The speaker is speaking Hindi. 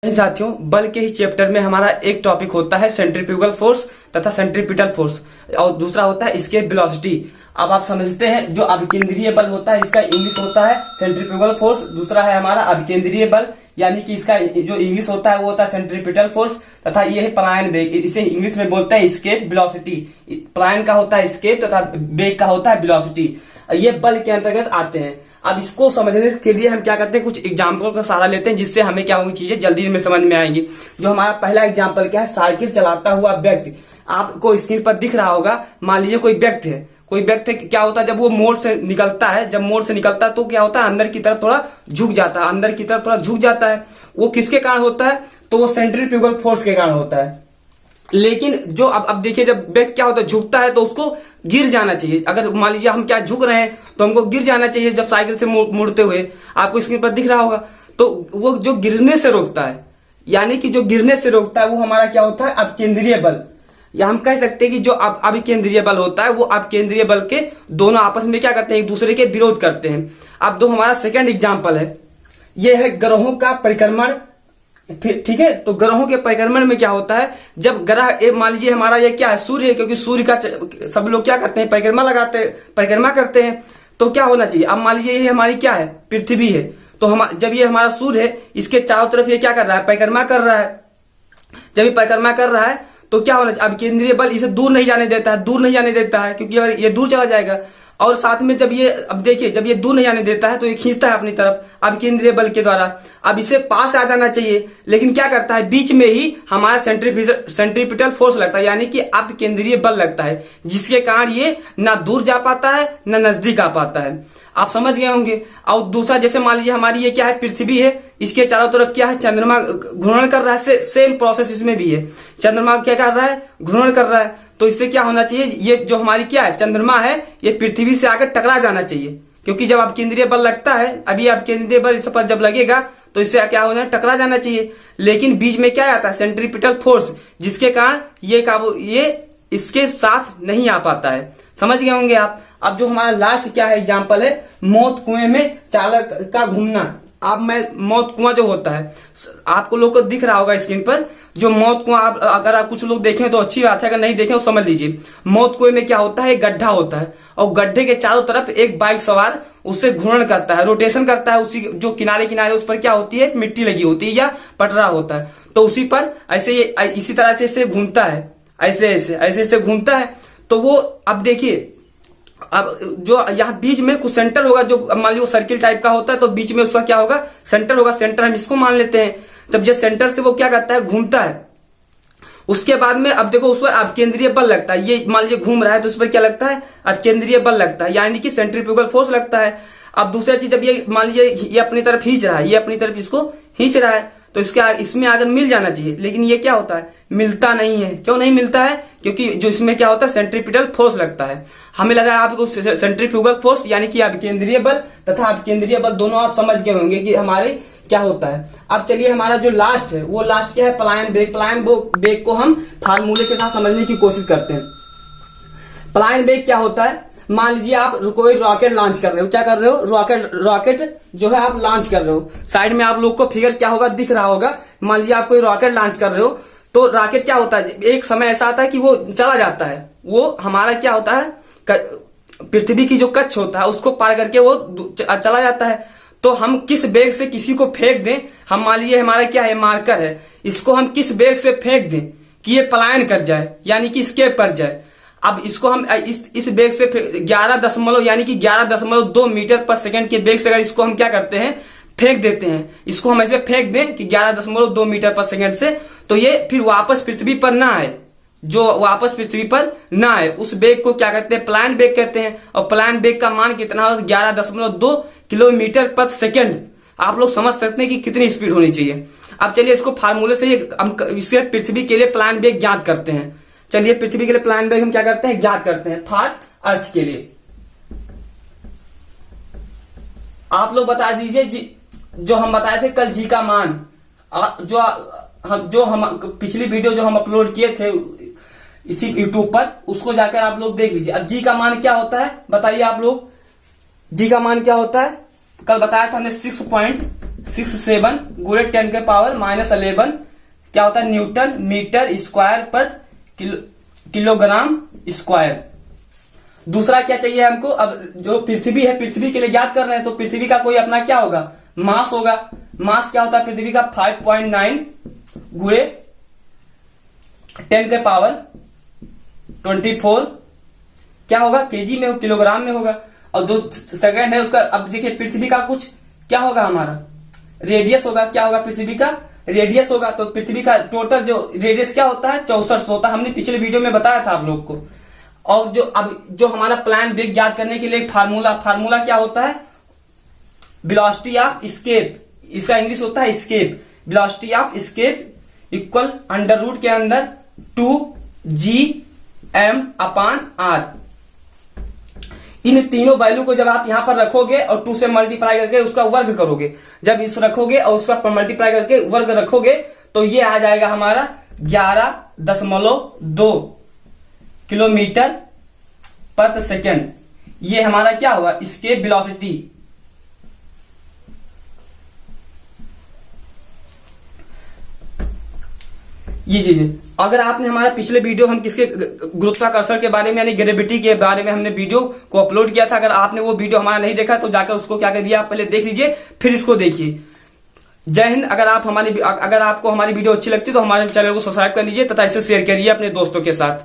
साथियों, बल के ही चैप्टर में हमारा एक टॉपिक होता है सेंट्रीफ्यूगल फोर्स तथा सेंट्रीपिटल फोर्स और दूसरा होता है इसके वेलोसिटी। अब आप समझते हैं जो अभिकेंद्रीय बल होता है इसका इंग्लिश होता है सेंट्रीफ्यूगल फोर्स, दूसरा है हमारा अभिकेंद्रीय बल यानी कि इसका जो इंग्लिश होता है वो होता है सेंट्रीपिटल फोर्स तथा ये है पलायन वेग, इसे इंग्लिश में बोलते हैं एस्केप वेलोसिटी। पलायन का होता है एस्केप तथा वेग का होता है वेलोसिटी। ये बल के अंतर्गत आते हैं। अब इसको समझने के लिए हम क्या करते हैं, कुछ एग्जाम्पल का सहारा लेते हैं जिससे हमें क्या होगी चीजें जल्दी में समझ में आएंगी। जो हमारा पहला एग्जाम्पल क्या है, साइकिल चलाता हुआ व्यक्ति। आपको स्क्रीन पर दिख रहा होगा, मान लीजिए कोई व्यक्ति है, क्या होता है जब वो मोड़ से निकलता है, तो क्या होता है अंदर की तरफ थोड़ा झुक जाता है। वो किसके कारण होता है, तो वो सेंट्रीफ्यूगल फोर्स के कारण होता है। लेकिन जो अब देखिए जब व्यक्ति क्या होता है झुकता है तो उसको गिर जाना चाहिए। अगर मान लीजिए हम क्या झुक रहे हैं तो हमको गिर जाना चाहिए। जब साइकिल से मुड़ते हुए आपको स्क्रीन पर दिख रहा होगा, तो वो जो गिरने से रोकता है, यानी कि जो गिरने से रोकता है वो हमारा क्या होता है अपकेंद्रीय बल। या हम कह सकते हैं कि जो अभिकेंद्रीय बल होता है वो अपकेंद्रीय बल के दोनों आपस में क्या करते हैं, एक दूसरे के विरोध करते हैं। अब जो हमारा सेकंड एग्जाम्पल है, ये है ग्रहों का परिक्रमण। ठीक है, तो ग्रहों के परिक्रमण में क्या होता है, जब ग्रह मान लीजिए हमारा ये क्या है सूर्य है, क्योंकि सूर्य का सब लोग क्या करते हैं परिक्रमा करते हैं। तो क्या होना चाहिए, अब मान लीजिए ये हमारी क्या है पृथ्वी है, तो हम जब ये हमारा सूर्य है इसके चारों तरफ ये क्या कर रहा है परिक्रमा कर रहा है। जब ये परिक्रमा कर रहा है तो क्या होना चाहिए, अब केंद्रीय बल इसे दूर नहीं जाने देता है, क्योंकि अगर ये दूर चला जाएगा और साथ में जब ये अब देखिए जब ये दूर नहीं आने देता है तो ये खींचता है अपनी तरफ अब केंद्रीय बल के द्वारा। अब इसे पास आ जाना चाहिए, लेकिन क्या करता है बीच में ही हमारा सेंट्रीपिटल फोर्स लगता है, यानी कि अब केंद्रीय बल लगता है, जिसके कारण ये ना दूर जा पाता है ना नजदीक आ पाता है। आप समझ गए होंगे। और दूसरा जैसे मान लीजिए हमारी ये क्या है पृथ्वी है, इसके चारों तरफ क्या है चंद्रमा घूर्णन कर रहा है। सेम प्रोसेस इसमें भी है, चंद्रमा क्या कर रहा है घूर्णन कर रहा है। तो इससे क्या होना चाहिए, ये जो हमारी क्या है चंद्रमा है ये पृथ्वी से आकर टकरा जाना चाहिए, क्योंकि जब आप केंद्रीय बल लगता है, अभी आप केंद्रीय बल इस पर जब लगेगा तो इससे क्या होना है टकरा जाना चाहिए। लेकिन बीच में क्या आता है सेंट्रीपिटल फोर्स, जिसके कारण ये इसके साथ नहीं आ पाता है। समझ गए होंगे आप। अब जो हमारा लास्ट क्या है एग्जाम्पल है, मौत कुएं में चालक का घूमना। अब मौत कुआं जो होता है आपको लोग को दिख रहा होगा स्क्रीन पर, जो मौत कुआं अगर आप कुछ लोग देखें तो अच्छी बात है, अगर नहीं देखें तो समझ लीजिए। मौत कुएं में क्या होता है, एक गड्ढा होता है और गड्ढे के चारों तरफ एक बाइक सवार उससे घूर्णन करता है, रोटेशन करता है। उसी जो किनारे उस पर क्या होती है मिट्टी लगी होती है या पटरा होता है, तो उसी पर ऐसे इसी तरह से इसे घूमता है, ऐसे घूमता है। तो वो अब देखिए अब जो यहाँ बीच में कुछ सेंटर होगा, जो मान लीजिए सर्किल टाइप का होता है, तो बीच में उसका क्या होगा सेंटर होगा। सेंटर हम इसको मान लेते हैं। तब जब सेंटर से वो क्या करता है घूमता है, उसके बाद में अब देखो उस पर अपकेंद्रीय बल लगता है। ये मान लीजिए घूम रहा है तो उस पर क्या लगता है अपकेंद्रीय बल लगता है, यानी कि सेंट्रीफ्यूगल फोर्स लगता है। अब दूसरा चीज, जब ये मान लीजिए ये अपनी तरफ खींच रहा है, ये अपनी तरफ इसको खींच रहा है, तो इसमें आगे मिल जाना चाहिए, लेकिन ये क्या होता है मिलता नहीं है। क्यों नहीं मिलता है, क्योंकि जो इसमें क्या होता है सेंट्रीपिटल फोर्स लगता है। हमें लग रहा है आपको सेंट्रीफ्यूगल फोर्स यानी कि अभिकेंद्रीय बल तथा अपकेंद्रीय बल दोनों आप समझ गए होंगे कि हमारे क्या होता है। अब चलिए हमारा जो लास्ट है वो लास्ट क्या है पलायन वेग। पलायन वेग को हम फार्मूले के साथ समझने की कोशिश करते हैं। पलायन वेग क्या होता है, मान लीजिए आप कोई रॉकेट लॉन्च कर रहे हो, क्या कर रहे हो रॉकेट जो है आप लॉन्च कर रहे हो। साइड में आप लोग को फिगर क्या होगा दिख रहा होगा। मान लीजिए आप कोई रॉकेट लॉन्च कर रहे हो, तो रॉकेट क्या होता है एक समय ऐसा आता है कि वो चला जाता है। वो हमारा क्या होता है पृथ्वी की जो कक्ष होता है उसको पार करके वो चला जाता है। तो हम किस वेग से किसी को फेंक दें, हम मान लीजिए हमारा क्या है मार्कर है, इसको हम किस वेग से फेंक दें कि ये पलायन कर जाए, यानी कि स्केप कर जाए। अब इसको हम इस वेग से 11.2 मीटर पर सेकंड के वेग से अगर इसको हम क्या करते हैं फेंक देते हैं, इसको हम ऐसे फेंक दें कि 11.2 मीटर पर सेकंड से, तो ये फिर वापस पृथ्वी पर ना आए, उस वेग को क्या कहते हैं पलायन वेग कहते हैं। और पलायन वेग का मान कितना हो 11.2 किलोमीटर पर सेकंड। आप लोग समझ सकते हैं कि कितनी स्पीड होनी चाहिए। अब चलिए इसको फार्मूले से हम इसके पृथ्वी के लिए पलायन वेग ज्ञात करते हैं। चलिए पृथ्वी के लिए पलायन वेग हम क्या करते हैं ज्ञात करते हैं फॉर अर्थ के लिए। आप लोग बता दीजिए जो हम बताए थे कल जी का मान, जो हम पिछली वीडियो जो हम अपलोड किए थे इसी यूट्यूब पर, उसको जाकर आप लोग देख लीजिए। अब जी का मान क्या होता है बताइए आप लोग, जी का मान क्या होता है। कल बताया था हमने 67 गुणे 10 के पावर -11 क्या होता है न्यूटन मीटर स्क्वायर पर किलोग्राम स्क्वायर। दूसरा क्या चाहिए हमको, अब जो पृथ्वी है पृथ्वी के लिए याद कर रहे हैं तो पृथ्वी का कोई अपना क्या होगा मास होगा। मास क्या होता है पृथ्वी का 5.9 गुणे 10 के पावर 24 क्या होगा केजी में, किलोग्राम में होगा। और जो सेकंड है उसका, अब देखिए पृथ्वी का कुछ क्या होगा हमारा रेडियस होगा, क्या होगा पृथ्वी का रेडियस होगा। तो पृथ्वी का टोटल जो रेडियस क्या होता है 6400 होता है, हमने पिछले वीडियो में बताया था आप लोग को। और जो अब जो हमारा प्लान वेग याद करने के लिए फार्मूला क्या होता है वेलोसिटी ऑफ एस्केप, इसका इंग्लिश होता है escape. Velocity of escape equal under root के अंदर 2gm/r। इन तीनों वैल्यू को जब आप यहां पर रखोगे और 2 से मल्टीप्लाई करके उसका वर्ग करोगे, जब इस रखोगे और उसका मल्टीप्लाई करके वर्ग रखोगे तो ये आ जाएगा हमारा 11.2 किलोमीटर पर सेकेंड। ये हमारा क्या होगा इसके वेलोसिटी। ये चीजें अगर आपने हमारा पिछले वीडियो हम किसके गुरुत्वाकर्षण के बारे में यानी ग्रेविटी के बारे में हमने वीडियो को अपलोड किया था, अगर आपने वो वीडियो हमारा नहीं देखा तो जाकर उसको क्या करिए आप पहले देख लीजिए फिर इसको देखिए। जय हिंद। अगर आपको हमारी वीडियो अच्छी लगती है तो हमारे चैनल को सब्सक्राइब कर लीजिए तथा इसे शेयर करिए अपने दोस्तों के साथ।